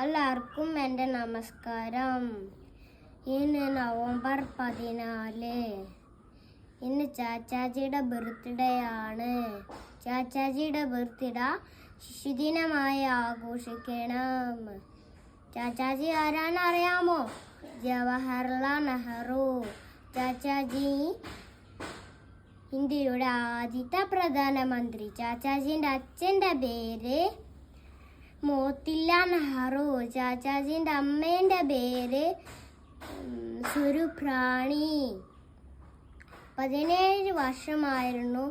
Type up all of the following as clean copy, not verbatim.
എല്ലാവർക്കും എൻ്റെ നമസ്കാരം. ഇന്ന് നവംബർ 14. ഇന്ന് ചാച്ചാജിയുടെ ബർത്ത്ഡേ ആണ്. ചാച്ചാജിയുടെ ബർത്ത്ഡേ ശിശുദിനമായി ആഘോഷിക്കണം. ചാച്ചാജി ആരാണ് അറിയാമോ? ജവഹർലാൽ നെഹ്റു. ചാച്ചാജി ഇന്ത്യയുടെ ആദ്യത്തെ പ്രധാനമന്ത്രി. ചാച്ചാജിൻ്റെ അച്ഛൻ്റെ പേര് മോത്തിലാൽ നെഹ്റു. ചാച്ചാജിൻ്റെ അമ്മേൻ്റെ പേര് സ്വരൂപ്റാണി. 17 വർഷമായിരുന്നു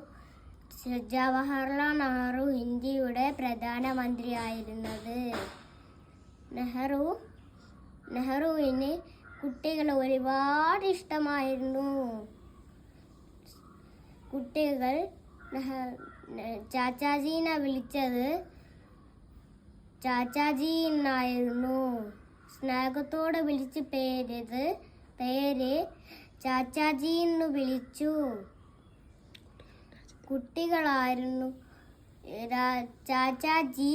ജവഹർലാൽ നെഹ്റു ഇന്ത്യയുടെ പ്രധാനമന്ത്രിയായിരുന്നത്. നെഹ്റുവിന് കുട്ടികളെ ഒരുപാട് ഇഷ്ടമായിരുന്നു. കുട്ടികൾ ചാച്ചാജീനെ വിളിച്ചത് ചാച്ചാജി എന്നായിരുന്നു. സ്നേഹത്തോടെ വിളിച്ച് പേര് ചാച്ചാജി എന്ന് വിളിച്ചു. കുട്ടികളായിരുന്നു ചാച്ചാജി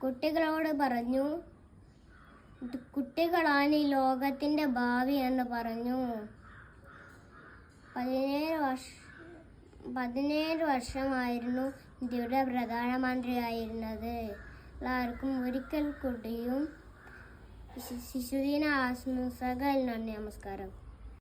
കുട്ടികളോട് പറഞ്ഞു, കുട്ടികളാണ് ഈ ലോകത്തിൻ്റെ ഭാവി എന്ന് പറഞ്ഞു. 17 വർഷമായിരുന്നു ഇന്ത്യയുടെ പ്രധാനമന്ത്രിയായിരുന്നത്. എല്ലാവർക്കും ഒരിക്കൽ കൂടിയും ശിശുദിന ആശംസകൾ. നന്ദി, നമസ്കാരം.